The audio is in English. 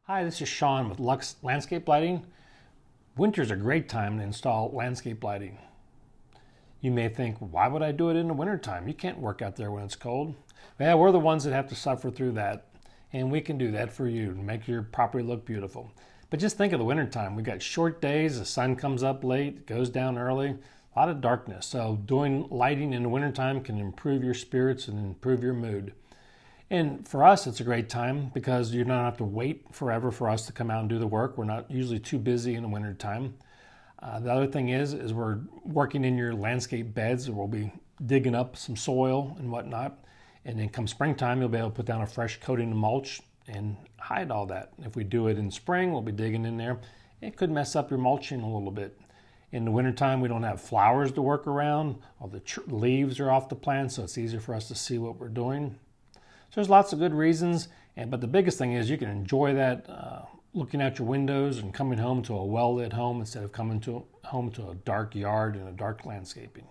Hi, this is Sean with Lux Landscape Lighting. Winter's a great time to install landscape lighting. You may think, why would I do it in the wintertime? You can't work out there when it's cold. Well, we're the ones that have to suffer through that, and we can do that for you and make your property look beautiful. But just think of the wintertime. We've got short days, the sun comes up late, goes down early, a lot of darkness. So doing lighting in the wintertime can improve your spirits and improve your mood. And for us, it's a great time because you don't have to wait forever for us to come out and do the work. We're not usually too busy in the winter time. The other thing is we're working in your landscape beds. We'll be digging up some soil and whatnot. And then come springtime, you'll be able to put down a fresh coating of mulch and hide all that. If we do it in spring, we'll be digging in there. It could mess up your mulching a little bit. In the wintertime, we don't have flowers to work around. All the leaves are off the plant, so it's easier for us to see what we're doing. So there's lots of good reasons, but the biggest thing is you can enjoy that looking out your windows and coming home to a well-lit home instead of coming home to a dark yard and a dark landscaping.